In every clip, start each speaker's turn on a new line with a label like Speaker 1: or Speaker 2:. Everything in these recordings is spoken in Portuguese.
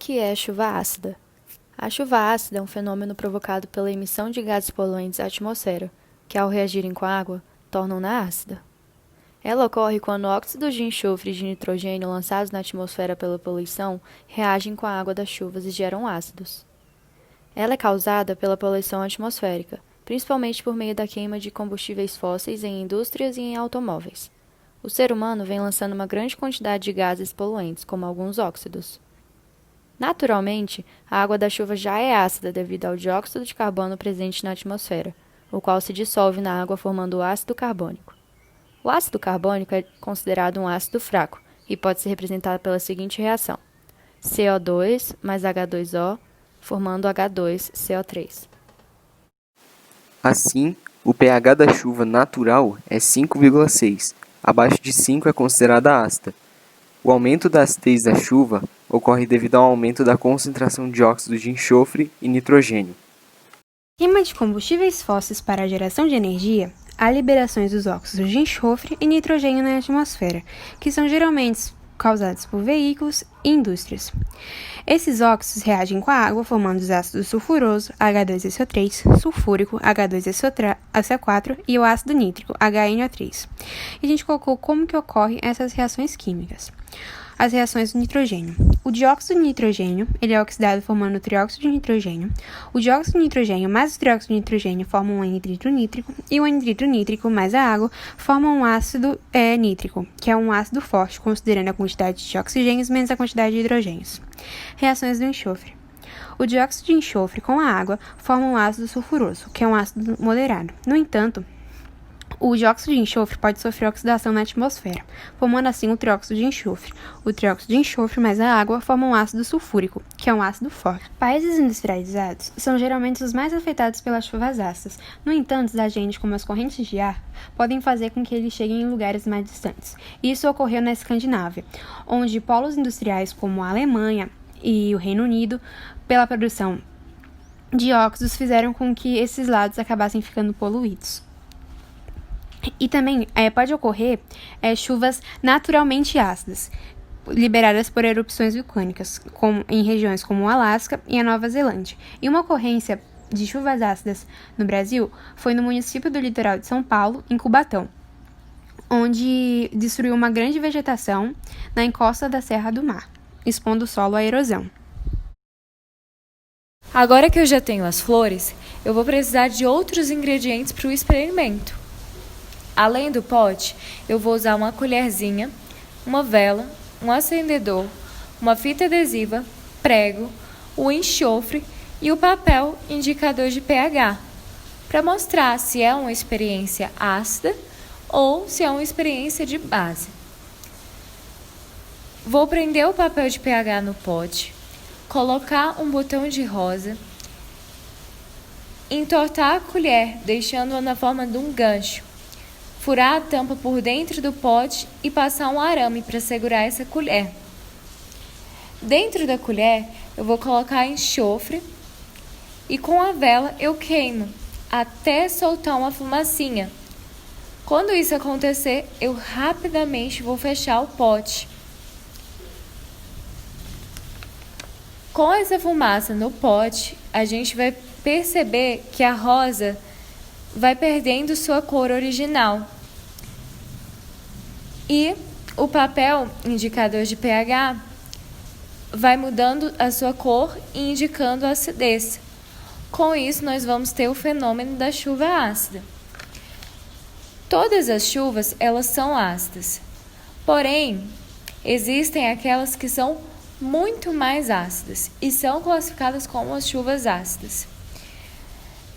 Speaker 1: que é chuva ácida? A chuva ácida é um fenômeno provocado pela emissão de gases poluentes à atmosfera, que, ao reagirem com a água, tornam-na ácida. Ela ocorre quando óxidos de enxofre e de nitrogênio lançados na atmosfera pela poluição reagem com a água das chuvas e geram ácidos. Ela é causada pela poluição atmosférica, principalmente por meio da queima de combustíveis fósseis em indústrias e em automóveis. O ser humano vem lançando uma grande quantidade de gases poluentes, como alguns óxidos. Naturalmente, a água da chuva já é ácida devido ao dióxido de carbono presente na atmosfera, o qual se dissolve na água formando o ácido carbônico. O ácido carbônico é considerado um ácido fraco e pode ser representado pela seguinte reação: CO2 mais H2O, formando H2CO3.
Speaker 2: Assim, o pH da chuva natural é 5,6. Abaixo de 5 é considerada ácida. O aumento da acidez da chuva ocorre devido ao aumento da concentração de óxidos de enxofre e nitrogênio.
Speaker 3: Queima de combustíveis fósseis para a geração de energia, há liberações dos óxidos de enxofre e nitrogênio na atmosfera, que são geralmente causados por veículos e indústrias. Esses óxidos reagem com a água, formando os ácidos sulfuroso, H2SO3, sulfúrico, H2SO4 e o ácido nítrico, HNO3. E a gente colocou como que ocorrem essas reações químicas. As reações do nitrogênio. O dióxido de nitrogênio ele é oxidado formando o trióxido de nitrogênio. O dióxido de nitrogênio mais o trióxido de nitrogênio formam um anidrito nítrico e o anidrito nítrico mais a água formam um ácido nítrico, que é um ácido forte, considerando a quantidade de oxigênios menos a quantidade de hidrogênios. Reações do enxofre. O dióxido de enxofre com a água forma um ácido sulfuroso, que é um ácido moderado. No entanto, o dióxido de enxofre pode sofrer oxidação na atmosfera, formando assim o trióxido de enxofre. O trióxido de enxofre mais a água formam um ácido sulfúrico, que é um ácido forte. Países industrializados são geralmente os mais afetados pelas chuvas ácidas. No entanto, os agentes como as correntes de ar podem fazer com que eles cheguem em lugares mais distantes. Isso ocorreu na Escandinávia, onde polos industriais como a Alemanha e o Reino Unido, pela produção de óxidos, fizeram com que esses lados acabassem ficando poluídos. E também pode ocorrer chuvas naturalmente ácidas, liberadas por erupções vulcânicas, em regiões como o Alasca e a Nova Zelândia. E uma ocorrência de chuvas ácidas no Brasil foi no município do litoral de São Paulo, em Cubatão, onde destruiu uma grande vegetação na encosta da Serra do Mar, expondo o solo à erosão.
Speaker 4: Agora que eu já tenho as flores, eu vou precisar de outros ingredientes para o experimento. Além do pote, eu vou usar uma colherzinha, uma vela, um acendedor, uma fita adesiva, prego, o enxofre e o papel indicador de pH, para mostrar se é uma experiência ácida ou se é uma experiência de base. Vou prender o papel de pH no pote, colocar um botão de rosa, entortar a colher, deixando-a na forma de um gancho, furar a tampa por dentro do pote e passar um arame para segurar essa colher. Dentro da colher, eu vou colocar enxofre e com a vela eu queimo até soltar uma fumacinha. Quando isso acontecer, eu rapidamente vou fechar o pote. Com essa fumaça no pote, a gente vai perceber que a rosa vai perdendo sua cor original. E o papel indicador de pH vai mudando a sua cor e indicando a acidez. Com isso, nós vamos ter o fenômeno da chuva ácida. Todas as chuvas, elas são ácidas. Porém, existem aquelas que são muito mais ácidas e são classificadas como as chuvas ácidas.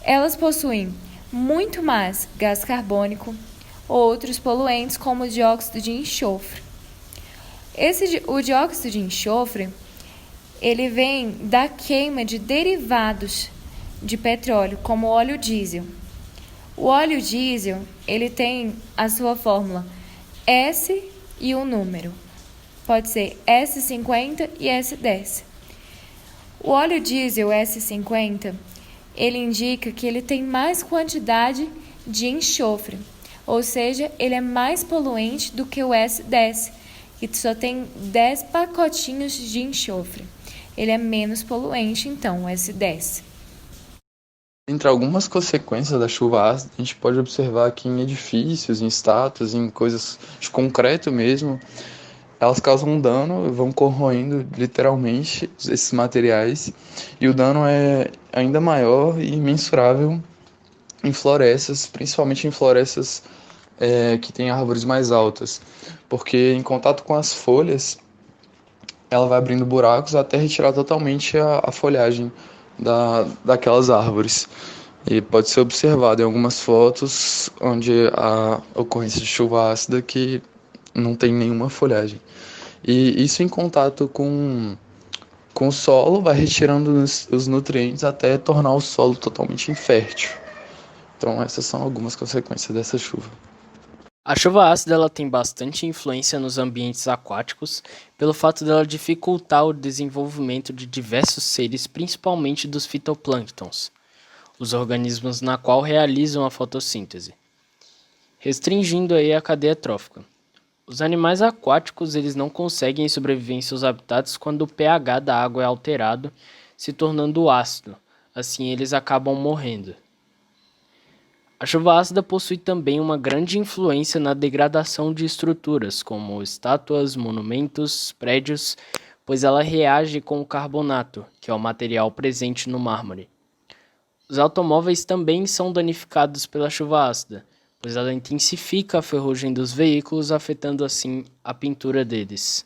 Speaker 4: Elas possuem muito mais gás carbônico ou outros poluentes como o dióxido de enxofre. O dióxido de enxofre, ele vem da queima de derivados de petróleo, como o óleo diesel. O óleo diesel, ele tem a sua fórmula S e um número. Pode ser S50 e S10. O óleo diesel S50, ele indica que ele tem mais quantidade de enxofre, ou seja, ele é mais poluente do que o S10, que só tem 10 pacotinhos de enxofre. ele é menos poluente, então o S10.
Speaker 5: Entre algumas consequências da chuva ácida, a gente pode observar que em edifícios, em estátuas, em coisas de concreto mesmo, elas causam dano e vão corroendo literalmente esses materiais, e o dano é ainda maior e imensurável em florestas, principalmente em florestas que têm árvores mais altas, porque em contato com as folhas, ela vai abrindo buracos até retirar totalmente a folhagem daquelas árvores. E pode ser observado em algumas fotos onde a ocorrência de chuva ácida que não tem nenhuma folhagem. E isso em contato com o solo vai retirando os nutrientes até tornar o solo totalmente infértil. Então essas são algumas consequências dessa chuva.
Speaker 6: A chuva ácida ela tem bastante influência nos ambientes aquáticos pelo fato dela dificultar o desenvolvimento de diversos seres, principalmente dos fitoplânctons, os organismos na qual realizam a fotossíntese, restringindo aí a cadeia trófica. Os animais aquáticos eles não conseguem sobreviver em seus habitats quando o pH da água é alterado, se tornando ácido, assim eles acabam morrendo. A chuva ácida possui também uma grande influência na degradação de estruturas, como estátuas, monumentos, prédios, pois ela reage com o carbonato, que é o material presente no mármore. Os automóveis também são danificados pela chuva ácida, pois ela intensifica a ferrugem dos veículos, afetando assim a pintura deles.